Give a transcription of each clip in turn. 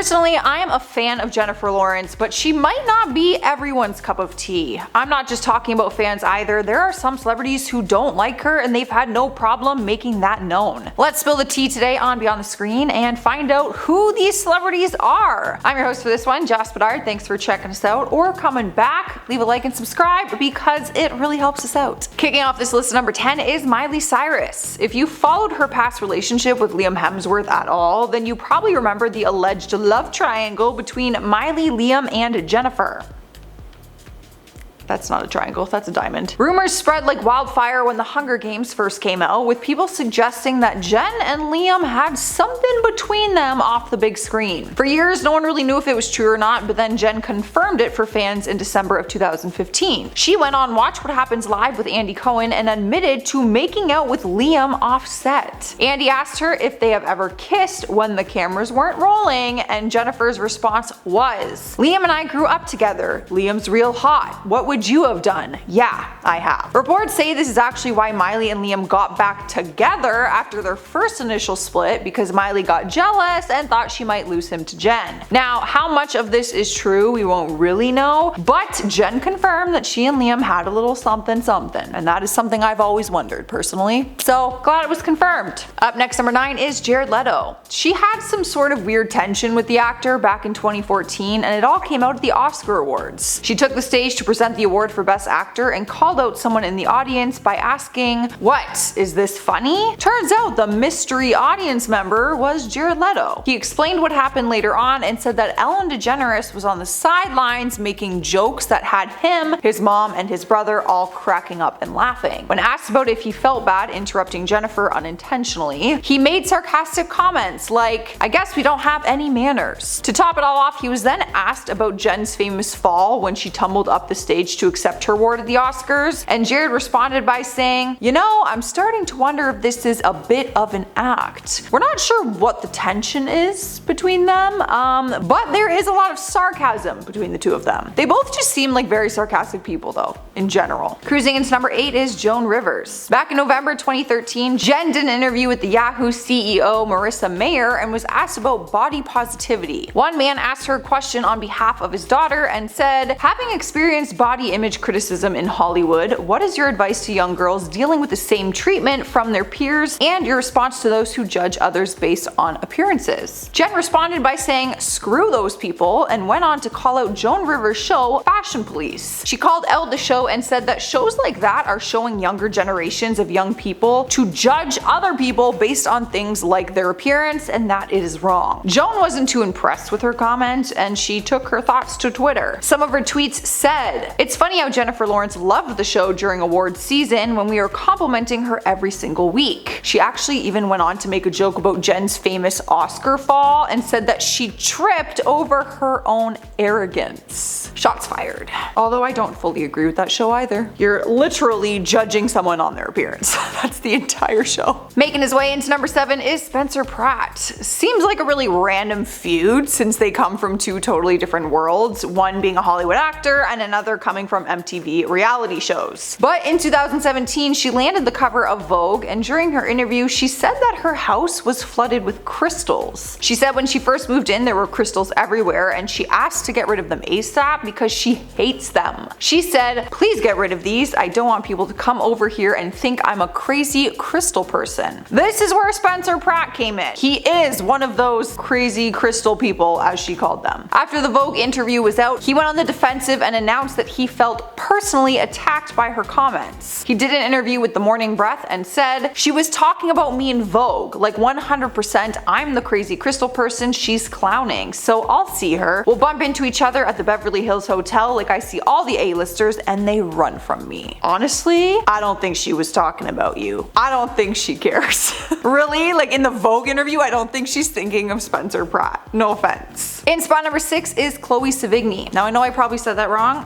Personally, I am a fan of Jennifer Lawrence, but she might not be everyone's cup of tea. I'm not just talking about fans either. There are some celebrities who don't like her and they've had no problem making that known. Let's spill the tea today on Beyond the Screen and find out who these celebrities are. I'm your host for this one, Joss Bedard. Thanks for checking us out or coming back. Leave a like and subscribe because it really helps us out. Kicking off this list, number 10 is Miley Cyrus. If you followed her past relationship with Liam Hemsworth at all, then you probably remember the alleged love triangle between Miley, Liam, and Jennifer. That's not a triangle, that's a diamond. Rumors spread like wildfire when the Hunger Games first came out, with people suggesting that Jen and Liam had something between them off the big screen. For years, no one really knew if it was true or not, but then Jen confirmed it for fans in December of 2015. She went on Watch What Happens Live with Andy Cohen and admitted to making out with Liam off set. Andy asked her if they have ever kissed when the cameras weren't rolling, and Jennifer's response was, "Liam and I grew up together. Liam's real hot. What would you have done?" "Yeah, I have." Reports say this is actually why Miley and Liam got back together after their first initial split, because Miley got jealous and thought she might lose him to Jen. Now, how much of this is true, we won't really know, but Jen confirmed that she and Liam had a little something something, and that is something I've always wondered personally. So glad it was confirmed. Up next, number 9 is Jared Leto. She had some sort of weird tension with the actor back in 2014, and it all came out at the Oscar Awards. She took the stage to present the award for Best Actor and called out someone in the audience by asking, "What, is this funny?" Turns out the mystery audience member was Jared Leto. He explained what happened later on and said that Ellen DeGeneres was on the sidelines making jokes that had him, his mom, and his brother all cracking up and laughing. When asked about if he felt bad interrupting Jennifer unintentionally, he made sarcastic comments like, "I guess we don't have any manners." To top it all off, he was then asked about Jen's famous fall when she tumbled up the stage to accept her award at the Oscars, and Jared responded by saying, "You know, I'm starting to wonder if this is a bit of an act." We're not sure what the tension is between them, but there is a lot of sarcasm between the two of them. They both just seem like very sarcastic people though, in general. Cruising into number 8 is Joan Rivers. Back in November 2013, Jen did an interview with the Yahoo CEO Marissa Mayer and was asked about body positivity. One man asked her a question on behalf of his daughter and said, "Having experienced body image criticism in Hollywood, what is your advice to young girls dealing with the same treatment from their peers and your response to those who judge others based on appearances?" Jen responded by saying, "Screw those people," and went on to call out Joan Rivers' show Fashion Police. She called out the show and said that shows like that are showing younger generations of young people to judge other people based on things like their appearance, and that it is wrong. Joan wasn't too impressed with her comment, and she took her thoughts to Twitter. Some of her tweets said, "It's funny how Jennifer Lawrence loved the show during awards season when we were complimenting her every single week. She actually even went on to make a joke about Jen's famous Oscar fall and said that she tripped over her own arrogance." Shots fired. Although I don't fully agree with that show either. You're literally judging someone on their appearance. That's the entire show. Making his way into number 7 is Spencer Pratt. Seems like a really random feud since they come from two totally different worlds, one being a Hollywood actor and another coming from MTV reality shows. But in 2017, she landed the cover of Vogue, and during her interview, she said that her house was flooded with crystals. She said when she first moved in, there were crystals everywhere, and she asked to get rid of them ASAP because she hates them. She said, "Please get rid of these. I don't want people to come over here and think I'm a crazy crystal person." This is where Spencer Pratt came in. He is one of those crazy crystal people, as she called them. After the Vogue interview was out, he went on the defensive and announced that he felt personally attacked by her comments. He did an interview with The Morning Breath and said, "She was talking about me in Vogue, like 100% I'm the crazy crystal person she's clowning, so I'll see her. We'll bump into each other at the Beverly Hills Hotel like I see all the A-listers and they run from me." Honestly, I don't think she was talking about you. I don't think she cares. Really? Like in the Vogue interview, I don't think she's thinking of Spencer Pratt. No offense. In spot number 6 is Chloe Sevigny. Now I know I probably said that wrong,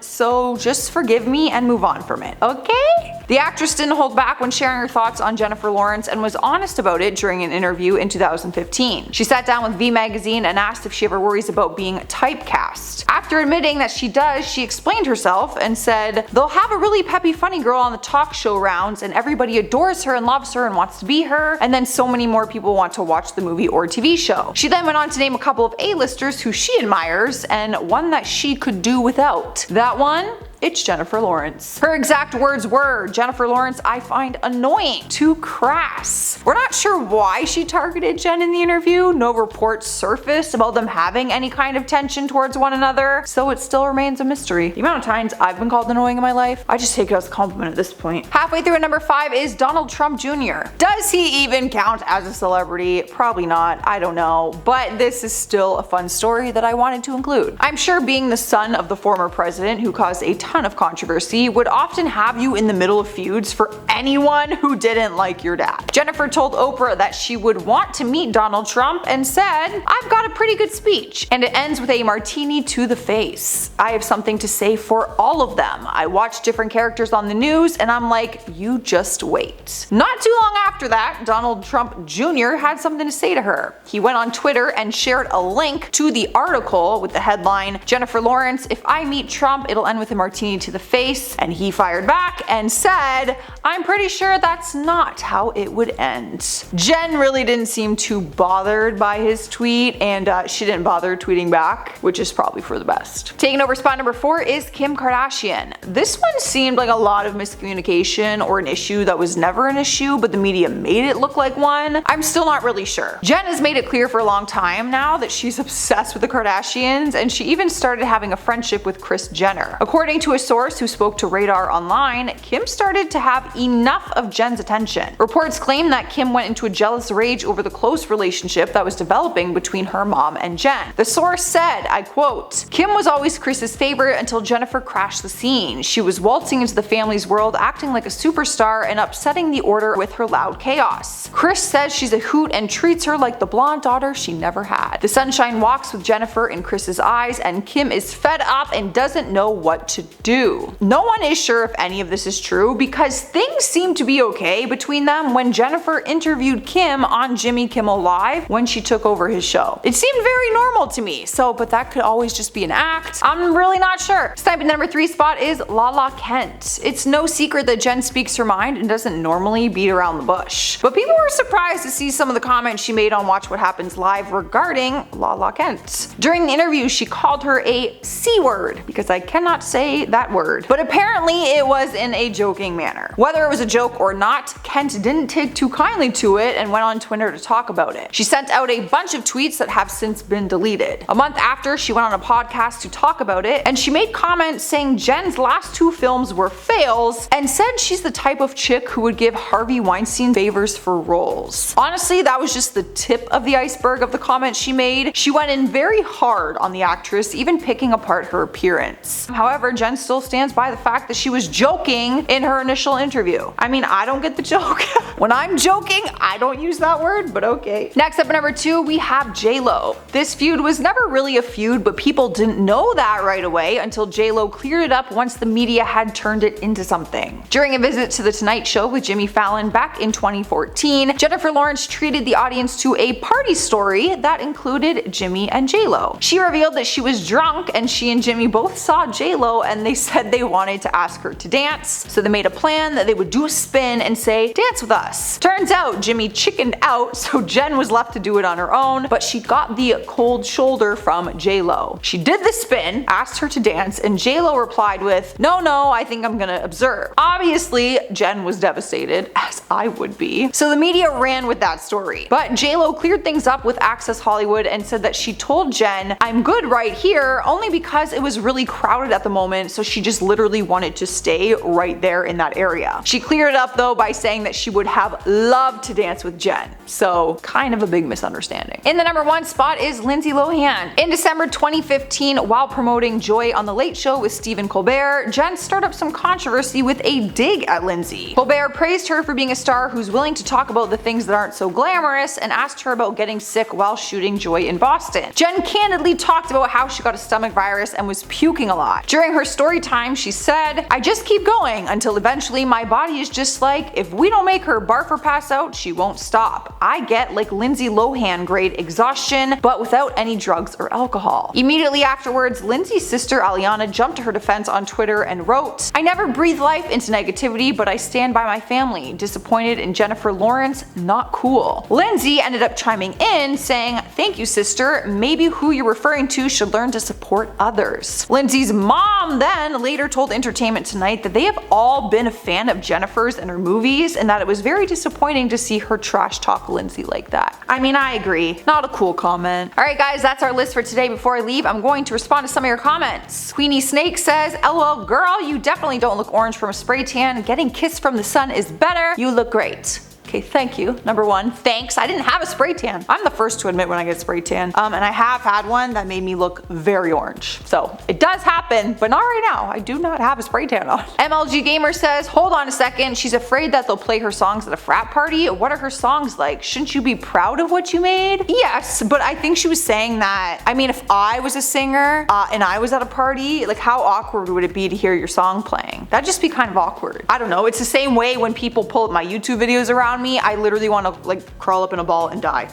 so just forgive me and move on from it, okay? The actress didn't hold back when sharing her thoughts on Jennifer Lawrence and was honest about it during an interview in 2015. She sat down with V Magazine and asked if she ever worries about being typecast. After admitting that she does, she explained herself and said, "They'll have a really peppy funny girl on the talk show rounds and everybody adores her and loves her and wants to be her, and then so many more people want to watch the movie or TV show." She then went on to name a couple of A-listers who she admires and one that she could do without. That one? It's Jennifer Lawrence. Her exact words were, "Jennifer Lawrence I find annoying, too crass." We're not sure why she targeted Jen in the interview. No reports surfaced about them having any kind of tension towards one another, so it still remains a mystery. The amount of times I've been called annoying in my life, I just take it as a compliment at this point. Halfway through at number 5 is Donald Trump Jr. Does he even count as a celebrity? Probably not, I don't know, but this is still a fun story that I wanted to include. I'm sure being the son of the former president who caused a ton of controversy would often have you in the middle of feuds for anyone who didn't like your dad. Jennifer told Oprah that she would want to meet Donald Trump and said, "I've got a pretty good speech," and it ends with a martini to the face. "I have something to say for all of them. I watch different characters on the news and I'm like, you just wait." Not too long after that, Donald Trump Jr. had something to say to her. He went on Twitter and shared a link to the article with the headline, "Jennifer Lawrence, if I meet Trump, it'll end with a martini to the face," and he fired back and said, "I'm pretty sure that's not how it would end." Jen really didn't seem too bothered by his tweet, and she didn't bother tweeting back, which is probably for the best. Taking over spot number 4 is Kim Kardashian. This one seemed like a lot of miscommunication or an issue that was never an issue, but the media made it look like one. I'm still not really sure. Jen has made it clear for a long time now that she's obsessed with the Kardashians, and she even started having a friendship with Kris Jenner. According to a source who spoke to Radar Online, Kim started to have enough of Jen's attention. Reports claim that Kim went into a jealous rage over the close relationship that was developing between her mom and Jen. The source said, I quote, "Kim was always Kris's favorite until Jennifer crashed the scene. She was waltzing into the family's world acting like a superstar and upsetting the order with her loud chaos. Kris says she's a hoot and treats her like the blonde daughter she never had. The sunshine walks with Jennifer in Kris's eyes, and Kim is fed up and doesn't know what to do." No one is sure if any of this is true because things seemed to be okay between them when Jennifer interviewed Kim on Jimmy Kimmel Live when she took over his show. It seemed very normal to me, but that could always just be an act. I'm really not sure. Sniping the number 3 spot is Lala Kent. It's no secret that Jen speaks her mind and doesn't normally beat around the bush, but people were surprised to see some of the comments she made on Watch What Happens Live regarding Lala Kent. During the interview, she called her a C-word, because I cannot say that word, but apparently it was in a joking manner. Whether it was a joke or not, Kent didn't take too kindly to it and went on Twitter to talk about it. She sent out a bunch of tweets that have since been deleted. A month after, she went on a podcast to talk about it, and she made comments saying Jen's last 2 films were fails and said she's the type of chick who would give Harvey Weinstein favors for roles. Honestly, that was just the tip of the iceberg of the comments she made. She went in very hard on the actress, even picking apart her appearance. However, Jen still stands by the fact that she was joking in her initial interview. I mean, I don't get the joke. When I'm joking, I don't use that word, but okay. Next up at number 2, we have J-Lo. This feud was never really a feud, but people didn't know that right away until J-Lo cleared it up once the media had turned it into something. During a visit to The Tonight Show with Jimmy Fallon back in 2014, Jennifer Lawrence treated the audience to a party story that included Jimmy and J-Lo. She revealed that she was drunk and she and Jimmy both saw J-Lo and they said they wanted to ask her to dance, so they made a plan that they would do a spin and say, "Dance with us." Turns out Jimmy chickened out, so Jen was left to do it on her own, but she got the cold shoulder from J-Lo. She did the spin, asked her to dance, and J-Lo replied with, "No, I think I'm gonna observe." Obviously, Jen was devastated, as I would be, so the media ran with that story. But J-Lo cleared things up with Access Hollywood and said that she told Jen, "I'm good right here," only because it was really crowded at the moment, so she just literally wanted to stay right there in that area. She cleared it up though by saying that she would have loved to dance with Jen, so kind of a big misunderstanding. In the number 1 spot is Lindsay Lohan. In December 2015, while promoting Joy on The Late Show with Stephen Colbert, Jen stirred up some controversy with a dig at Lindsay. Colbert praised her for being a star who's willing to talk about the things that aren't so glamorous and asked her about getting sick while shooting Joy in Boston. Jen candidly talked about how she got a stomach virus and was puking a lot. During her story story time, she said, "I just keep going until eventually my body is just like, if we don't make her barf or pass out, she won't stop. I get like Lindsay Lohan grade exhaustion, but without any drugs or alcohol." Immediately afterwards, Lindsay's sister Aliana jumped to her defense on Twitter and wrote, "I never breathe life into negativity, but I stand by my family. Disappointed in Jennifer Lawrence, not cool." Lindsay ended up chiming in saying, "Thank you, sister. Maybe who you're referring to should learn to support others." Lindsay's mom then later told Entertainment Tonight that they have all been a fan of Jennifer's and her movies, and that it was very disappointing to see her trash talk Lindsay like that. I mean, I agree. Not a cool comment. Alright guys, that's our list for today. Before I leave, I'm going to respond to some of your comments. Queenie Snake says, "LOL girl, you definitely don't look orange from a spray tan. Getting kissed from the sun is better. You look great." Okay, thank you. Number one, thanks. I didn't have a spray tan. I'm the first to admit when I get spray tan. And I have had one that made me look very orange. So it does happen, but not right now. I do not have a spray tan on. MLG Gamer says, "Hold on a second. She's afraid that they'll play her songs at a frat party. What are her songs like? Shouldn't you be proud of what you made?" Yes, but I think she was saying that, I mean, if I was a singer and I was at a party, like how awkward would it be to hear your song playing? That'd just be kind of awkward. I don't know. It's the same way when people pull up my YouTube videos around me, I literally want to like crawl up in a ball and die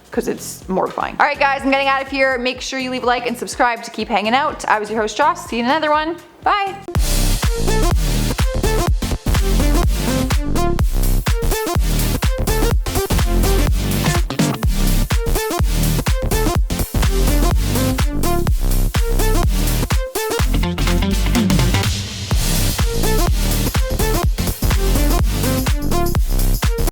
because it's mortifying. Alright guys, I'm getting out of here. Make sure you leave a like and subscribe to keep hanging out. I was your host Joss. See you in another one. Bye!